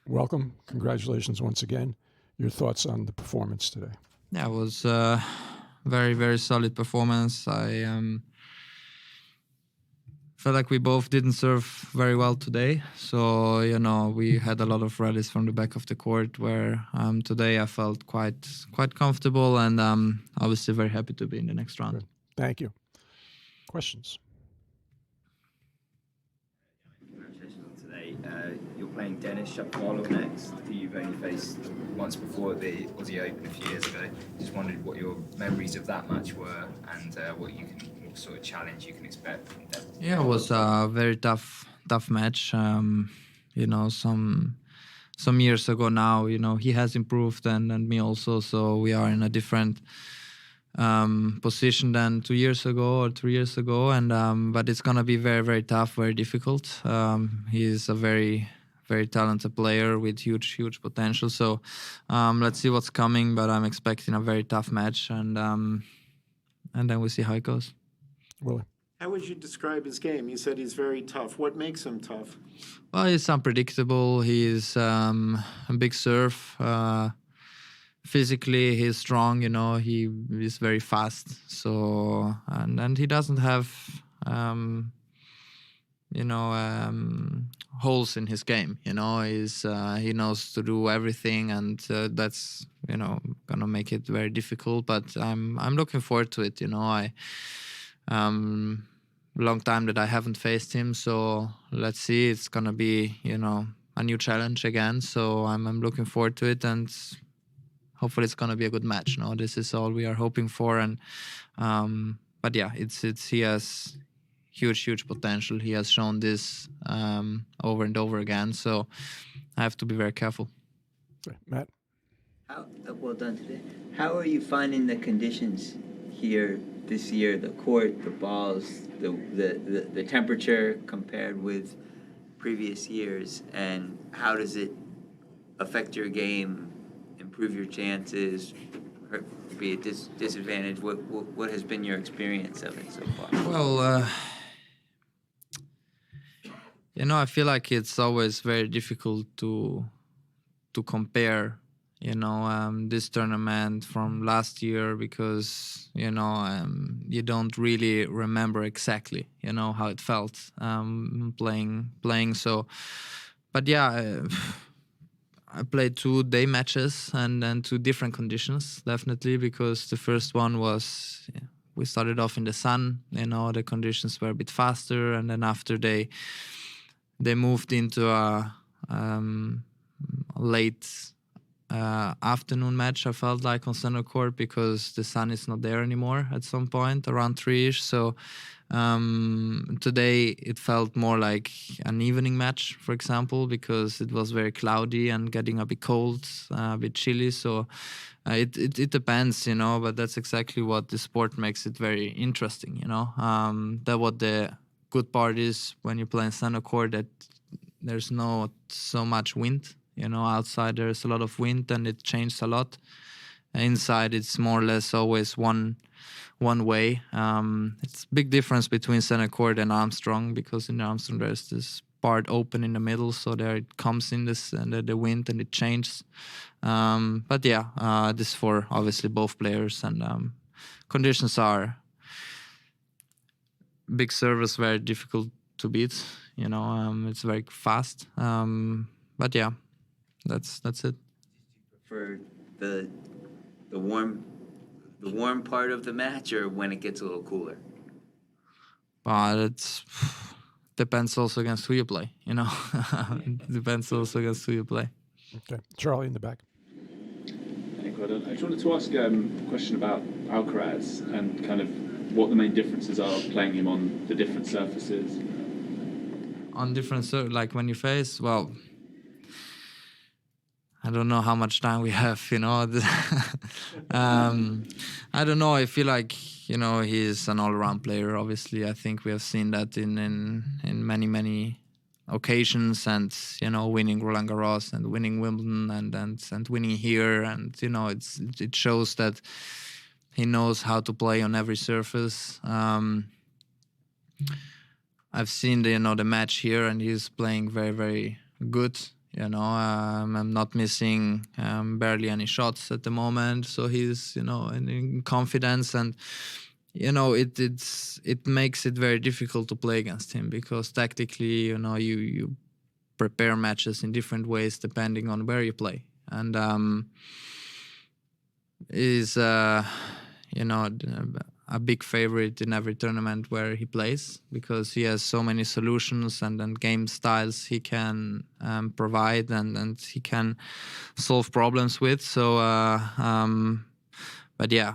Welcome. Congratulations once again. Your thoughts on the performance today? Yeah, it was very, very solid performance. I felt like we both didn't serve very well today. So, we had a lot of rallies from the back of the court where today I felt quite comfortable, and obviously very happy to be in the next round. Good. Thank you. Questions? Congratulations on today. You're playing Denis Shapovalov next, who you've only faced once before at the Aussie Open a few years ago. Just wondered what your memories of that match were, and what sort of challenge you can expect from Denis. Yeah, it was a very tough match. Some years ago now, he has improved and me also. So we are in a different position than 2 years ago or 3 years ago, and but it's gonna be very, very tough, very difficult. He is a very, very talented player with huge potential. So let's see what's coming, but I'm expecting a very tough match, and then we'll see how it goes. Willie? How would you describe his game? You said he's very tough. What makes him tough? Well, he's unpredictable. He's a big serve. Physically, he's strong. He is very fast. So and he doesn't have holes in his game. He knows to do everything, and that's gonna make it very difficult. But I'm looking forward to it. Long time that I haven't faced him, so let's see. It's gonna be a new challenge again. So I'm looking forward to it, and hopefully it's gonna be a good match. This is all we are hoping for, and but yeah, he has huge potential. He has shown this over and over again. So I have to be very careful. Okay. Matt? Well done today. How are you finding the conditions here this year? The court, the balls, the temperature compared with previous years, and how does it affect your game, improve your chances, be a disadvantage? What has been your experience of it so far? Well, I feel like it's always very difficult to compare this tournament from last year, because you don't really remember exactly how it felt playing. So but yeah, I played 2 day matches and then 2 different conditions, definitely, because the first one was we started off in the sun. The conditions were a bit faster, and then after they moved into a late afternoon match, I felt like, on center court, because the sun is not there anymore at some point around 3ish. So today it felt more like an evening match, for example, because it was very cloudy and getting a bit cold, a bit chilly. So it depends, but that's exactly what the sport makes it very interesting. That what the good part is when you play in center court, that there's not so much wind. Outside there's a lot of wind, and it changes a lot. Inside it's more or less always one way. It's a big difference between center court and Armstrong, because in Armstrong there's this part open in the middle, so there it comes in this and the wind, and it changes. But yeah, this for obviously both players, and conditions are big service, very difficult to beat. It's very fast. But yeah, that's it. For the warm part of the match, or when it gets a little cooler? But it depends also against who you play. It depends also against who you play. Okay. Charlie in the back. Thank you. I just wanted to ask a question about Alcaraz and kind of what the main differences are playing him on the different surfaces. On different like when you face, well, I don't know how much time we have, I don't know. I feel like, he's an all-around player. Obviously, I think we have seen that in many occasions, and winning Roland Garros and winning Wimbledon and winning here, and it shows that he knows how to play on every surface. I've seen the match here, and he's playing very, very good. You know, I'm not missing barely any shots at the moment, so he's, you know, in confidence, and you know, it makes it very difficult to play against him, because tactically, you know, you prepare matches in different ways depending on where you play, and is you know, a big favorite in every tournament where he plays, because he has so many solutions and game styles he can provide, and he can solve problems with. So but yeah,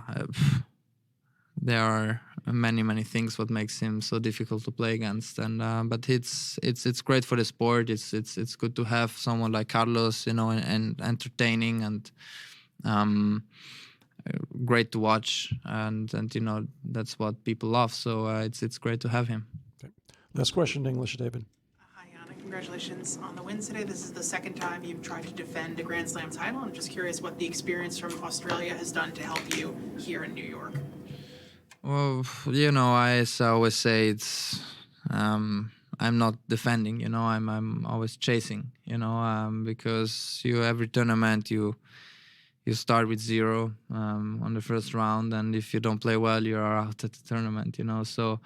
there are many things what makes him so difficult to play against, and but it's great for the sport. It's good to have someone like Carlos, you know, and entertaining, and great to watch, and you know, that's what people love. So it's great to have him. Okay. Last question in English, David. Hi, Jannik. Congratulations on the win today. This is the second time you've tried to defend a Grand Slam title. I'm just curious what the experience from Australia has done to help you here in New York. Well, you know, as I always say, it's I'm not defending. You know, I'm always chasing. You know, because every tournament you start with 0 on the first round, and if you don't play well, you are out at the tournament. You know, so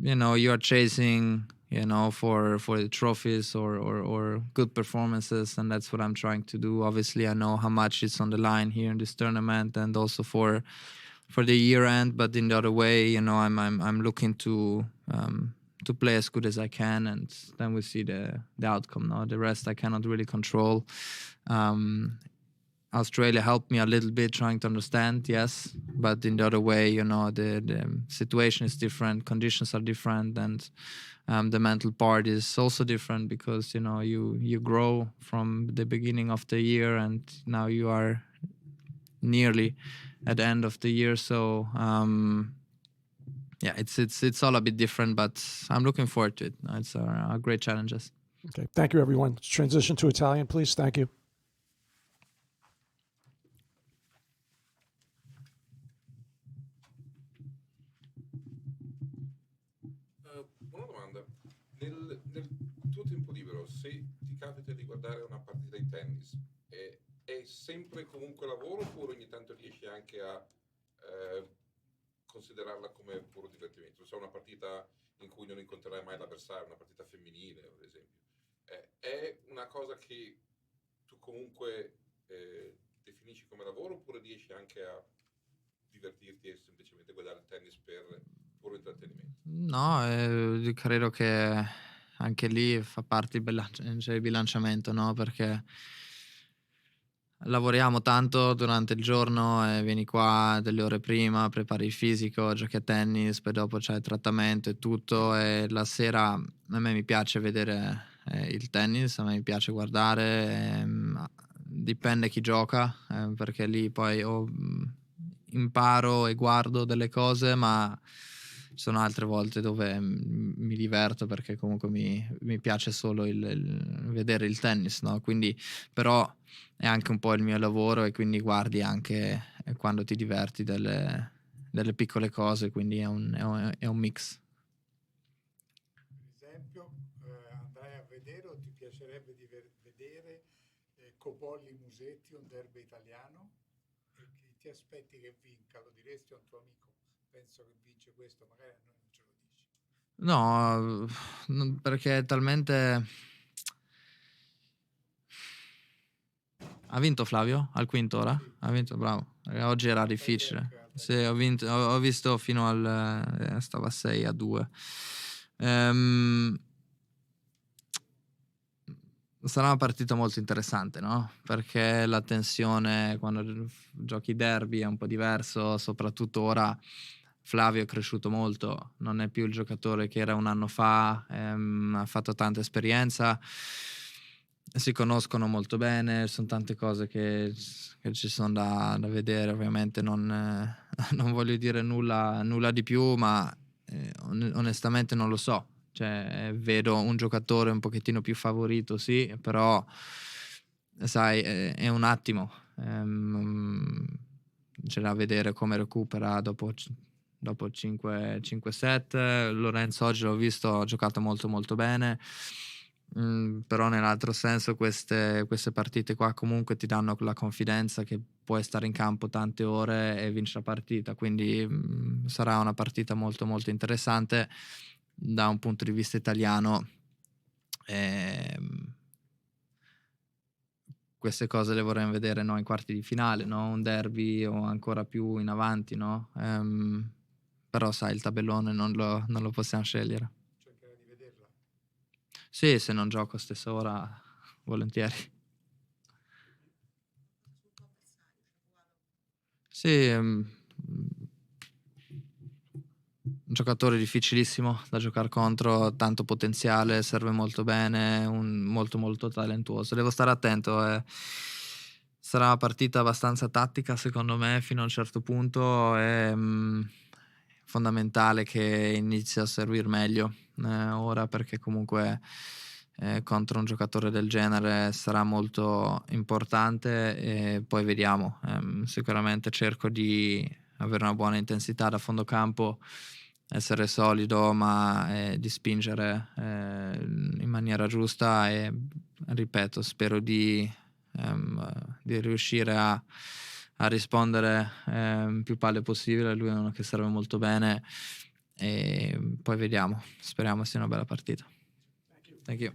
you know, you are chasing, you know, for the trophies or good performances, and that's what I'm trying to do. Obviously, I know how much it's on the line here in this tournament, and also for the year end. But in the other way, you know, I'm looking to play as good as I can, and then we see the outcome. Now the rest I cannot really control. Australia helped me a little bit trying to understand, yes, but in the other way, you know, the situation is different, conditions are different, and the mental part is also different, because, you know, you grow from the beginning of the year, and now you are nearly at the end of the year. So yeah, it's all a bit different, but I'm looking forward to it. It's a great challenges. Okay. Thank you, everyone. Transition to Italian, please. Thank you. Una domanda. Nel tuo tempo libero, se ti capita di guardare una partita di tennis, è sempre comunque lavoro, oppure ogni tanto riesci anche a considerarla come puro divertimento? Se è una partita in cui non incontrerai mai l'avversario, una partita femminile, ad esempio, è una cosa che tu comunque definisci come lavoro, oppure riesci anche a divertirti e semplicemente guardare il tennis per puro intrattenimento? No, credo che anche lì fa parte il bilanciamento, no? Perché lavoriamo tanto durante il giorno e vieni qua delle ore prima, prepari il fisico, giochi a tennis, poi dopo c'è il trattamento e tutto, e la sera a me mi piace vedere il tennis, a me mi piace guardare, dipende chi gioca, perché lì poi imparo e guardo delle cose, ma ci sono altre volte dove mi diverto, perché comunque mi piace solo il vedere il tennis, no? Quindi, però è anche un po' il mio lavoro, e quindi guardi anche quando ti diverti delle piccole cose, quindi è un mix. Per esempio, andrai a vedere, o ti piacerebbe vedere Copolli Musetti, un derby italiano? E chi ti aspetti che vinca? Lo diresti a un tuo amico? Penso che vince questo, magari a noi non ce lo dici. No, perché è talmente... Ha vinto Flavio al quinto ora? Ha vinto, bravo. Oggi era difficile. Sì, ho visto fino al... stava 6-2. Sarà una partita molto interessante, no? Perché la tensione quando giochi derby è un po' diverso, soprattutto ora Flavio è cresciuto molto, non è più il giocatore che era un anno fa, ha fatto tanta esperienza, si conoscono molto bene, sono tante cose che ci sono da vedere. Ovviamente non voglio dire nulla di più, ma onestamente non lo so. Cioè, vedo un giocatore un pochettino più favorito, sì, però sai, è un attimo. C'è da vedere come recupera dopo 5 set. Lorenzo oggi l'ho visto, ha giocato molto molto bene. Però nell'altro senso queste partite qua comunque ti danno la confidenza che puoi stare in campo tante ore e vincere la partita, quindi sarà una partita molto molto interessante da un punto di vista italiano. Queste cose le vorremmo vedere, no, in quarti di finale, no? Un derby o ancora più in avanti, no? Però sai, il tabellone non lo possiamo scegliere. Cercherai di vederla. Sì, se non gioco a stessa ora, volentieri. Sì, un giocatore difficilissimo da giocare contro, tanto potenziale, serve molto bene, molto molto talentuoso. Devo stare attento. Sarà una partita abbastanza tattica, secondo me, fino a un certo punto. È fondamentale che inizi a servire meglio ora, perché comunque contro un giocatore del genere sarà molto importante e poi vediamo. Sicuramente cerco di avere una buona intensità da fondo campo, essere solido, ma di spingere in maniera giusta e, ripeto, spero di riuscire a rispondere più palle possibile. Lui è uno che serve molto bene e poi vediamo, speriamo sia una bella partita. Thank you.